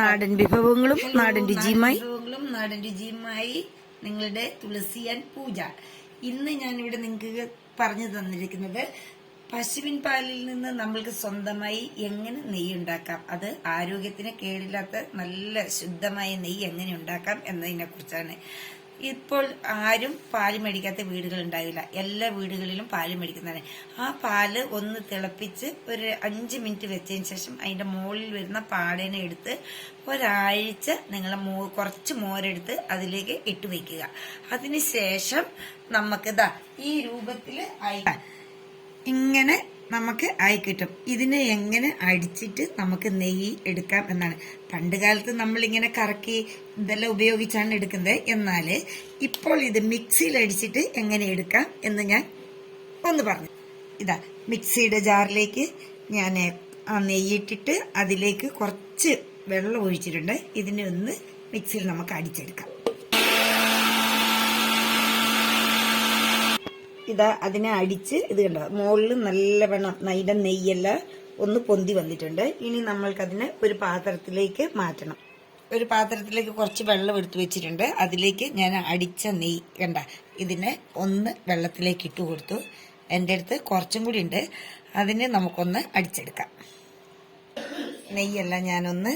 നാടൻ വിഭവങ്ങളും നാടൻ രുചിയുമായി നിങ്ങളുടെ തുളസി ആൻഡ് പൂജ. ഇന്ന് ഞാനിവിടെ നിങ്ങൾക്ക് പറഞ്ഞു തന്നിരിക്കുന്നത് പശുവിൻ പാലിൽ നിന്ന് നമ്മൾക്ക് സ്വന്തമായി എങ്ങനെ നെയ്യ് ഉണ്ടാക്കാം, അത് ആരോഗ്യത്തിന് കേടില്ലാത്ത നല്ല ശുദ്ധമായ നെയ്യ് എങ്ങനെ ഉണ്ടാക്കാം എന്നതിനെ കുറിച്ചാണ്. ഇപ്പോൾ ആരും പാല് മേടിക്കാത്ത വീടുകൾ ഉണ്ടാകില്ല, എല്ലാ വീടുകളിലും പാല് മേടിക്കുന്നതാണ്. ആ പാല് ഒന്ന് തിളപ്പിച്ച് ഒരു 5 മിനിറ്റ് വെച്ചതിന് ശേഷം അതിന്റെ മുകളിൽ വരുന്ന പാടേനെ എടുത്ത് ഒരാഴ്ച നിങ്ങൾ കുറച്ച് മോരെടുത്ത് അതിലേക്ക് ഇട്ട് വയ്ക്കുക. അതിനുശേഷം നമുക്ക് ഈ രൂപത്തിൽ ഇങ്ങനെ നമുക്ക് ആയി കിട്ടും. ഇതിനെ എങ്ങനെ അടിച്ചിട്ട് നമുക്ക് നെയ്യ് എടുക്കാം എന്നാണ്. പണ്ട് കാലത്ത് നമ്മളിങ്ങനെ കറക്കി ഇതെല്ലാം ഉപയോഗിച്ചാണ് എടുക്കുന്നത്. എന്നാല് ഇപ്പോൾ ഇത് മിക്സിയിൽ അടിച്ചിട്ട് എങ്ങനെ എടുക്കാം എന്ന് ഞാൻ ഒന്ന് പറഞ്ഞു. മിക്സിയുടെ ജാറിലേക്ക് ഞാൻ ആ നെയ്യിട്ടിട്ട് അതിലേക്ക് കുറച്ച് വെള്ളം ഒഴിച്ചിട്ടുണ്ട്. ഇതിനെ ഒന്ന് മിക്സിയിൽ നമുക്ക് അടിച്ചെടുക്കാം. അതിനെ അടിച്ച് ഇത് കണ്ടോ, മുകളിൽ നല്ലവണ്ണം അതിന്റെ നെയ്യെല്ലാം ഒന്ന് പൊന്തി വന്നിട്ടുണ്ട്. ഇനി നമ്മൾക്കതിനെ ഒരു പാത്രത്തിലേക്ക് മാറ്റണം. ഒരു പാത്രത്തിലേക്ക് കുറച്ച് വെള്ളം എടുത്തു വെച്ചിട്ടുണ്ട്. അതിലേക്ക് ഞാൻ അടിച്ച നെയ്യ് കണ്ട ഇതിനെ ഒന്ന് വെള്ളത്തിലേക്ക് ഇട്ട് കൊടുത്തു. എൻ്റെ അടുത്ത് കുറച്ചും കൂടി ഉണ്ട്, അതിനെ നമുക്കൊന്ന് അടിച്ചെടുക്കാം. നെയ്യെല്ലാം ഞാനൊന്ന്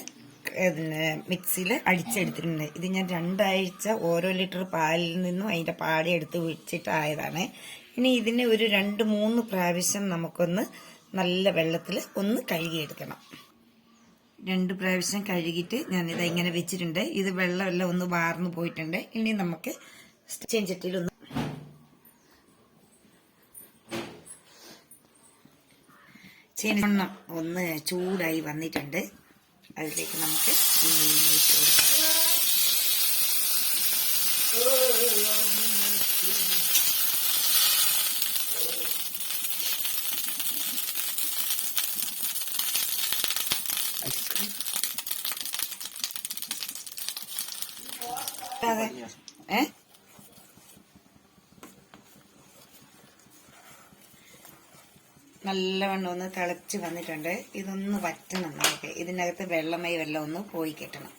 മിക്സിയിൽ അടിച്ചെടുത്തിട്ടുണ്ട്. ഇത് ഞാൻ 2 ആഴ്ച ഓരോ ലിറ്റർ പാലിൽ നിന്നും അതിന്റെ പാടി എടുത്ത് വെച്ചിട്ടായതാണ്. ഇനി ഇതിനെ ഒരു 2-3 പ്രാവശ്യം നമുക്കൊന്ന് നല്ല വെള്ളത്തിൽ ഒന്ന് കഴുകിയെടുക്കണം. 2 പ്രാവശ്യം കഴുകിയിട്ട് ഞാനിത് ഇങ്ങനെ വെച്ചിട്ടുണ്ട്. ഇത് വെള്ളമെല്ലാം ഒന്ന് വാർന്നു പോയിട്ടുണ്ട്. ഇനി നമുക്ക് ചീനച്ചട്ടിയിൽ ചീനച്ചെണ്ണ ഒന്ന് ചൂടായി വന്നിട്ടുണ്ട്. അതിലേക്ക് നമുക്ക് ഈ നെയ്യ് ഒഴിച്ച് കൊടുക്കാം. നല്ലവണ്ണം ഒന്ന് തിളച്ച് വന്നിട്ടുണ്ട്. ഇതൊന്ന് വറ്റണം നമുക്ക്. ഇതിനകത്ത് വെള്ളമയം എല്ലാം ഒന്ന് പോയി കിട്ടണം.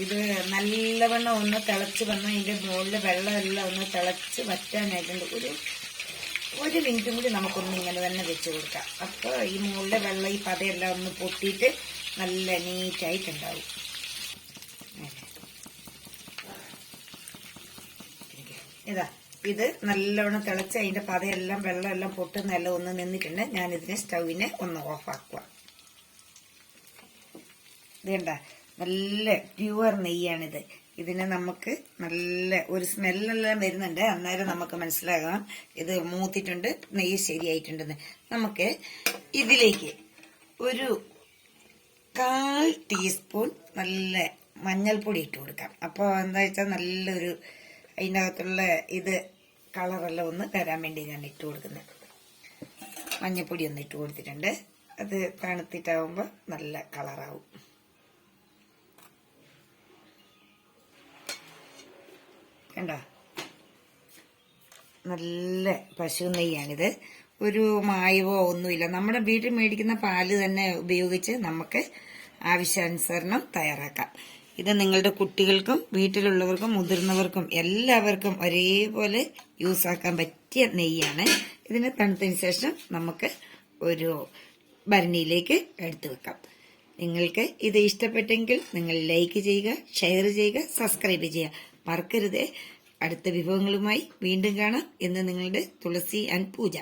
ഇത് നല്ലവണ്ണം ഒന്ന് തിളച്ച് വന്ന് ഇതിന്റെ മുകളിൽ വെള്ളമെല്ലാം ഒന്ന് തിളച്ച് വറ്റാനായിട്ടുണ്ട്. ഒരു മിനിറ്റും കൂടി നമുക്കൊന്ന് ഇങ്ങനെ തന്നെ വെച്ച് കൊടുക്കാം. അപ്പോൾ ഈ മുകളിലെ വെള്ളം ഈ പതയെല്ലാം ഒന്ന് പൊട്ടിയിട്ട് നല്ല നീറ്റായിട്ടുണ്ടാവും. ഇത് നല്ലവണ്ണം തിളച്ച് അതിന്റെ പതയെല്ലാം വെള്ളമെല്ലാം പൊട്ടുന്നെല്ലാം ഒന്ന് നിന്നിട്ടുണ്ട്. ഞാനിതിനെ സ്റ്റൗവിനെ ഒന്ന് ഓഫാക്കുക. ഇതേണ്ട നല്ല പ്യുവർ നെയ്യാണിത്. ഇതിന് നമുക്ക് നല്ല ഒരു സ്മെല്ലെല്ലാം വരുന്നുണ്ട്. അന്നേരം നമുക്ക് മനസ്സിലാകാം ഇത് മൂത്തിട്ടുണ്ട്, നെയ്യ് ശരിയായിട്ടുണ്ടെന്ന്. നമുക്ക് ഇതിലേക്ക് ഒരു 1/4 ടീസ്പൂൺ നല്ല മഞ്ഞൾപ്പൊടി ഇട്ട് കൊടുക്കാം. അപ്പോൾ എന്താ വെച്ചാൽ നല്ലൊരു അതിനകത്തുള്ള ഇത് കളറെല്ലാം ഒന്ന് തരാൻ വേണ്ടി ഞാൻ ഇട്ട് കൊടുക്കുന്നത്. മഞ്ഞൾപ്പൊടി ഒന്ന് ഇട്ട് കൊടുത്തിട്ടുണ്ട്. അത് തണുത്തിട്ടാവുമ്പോൾ നല്ല കളറാവും. കണ്ടോ, നല്ല പശു നെയ്യാണിത്. ഒരു മായമോ ഒന്നുമില്ല. നമ്മുടെ വീട്ടിൽ മേടിക്കുന്ന പാല് തന്നെ ഉപയോഗിച്ച് നമുക്ക് ആവശ്യാനുസരണം തയ്യാറാക്കാം. ഇത് നിങ്ങളുടെ കുട്ടികൾക്കും വീട്ടിലുള്ളവർക്കും മുതിർന്നവർക്കും എല്ലാവർക്കും ഒരേപോലെ യൂസ് ആക്കാൻ പറ്റിയ നെയ്യാണ്. ഇതിന് തണുത്തതിന് ശേഷം നമുക്ക് ഒരു ഭരണിയിലേക്ക് എടുത്തു വെക്കാം. നിങ്ങൾക്ക് ഇത് ഇഷ്ടപ്പെട്ടെങ്കിൽ നിങ്ങൾ ലൈക്ക് ചെയ്യുക, ഷെയർ ചെയ്യുക, സബ്സ്ക്രൈബ് ചെയ്യുക. മറക്കരുത്. അടുത്ത വിഭവങ്ങളുമായി വീണ്ടും കാണാം. ഇന്ന് നിങ്ങളുടെ തുളസി ആൻഡ് പൂജ.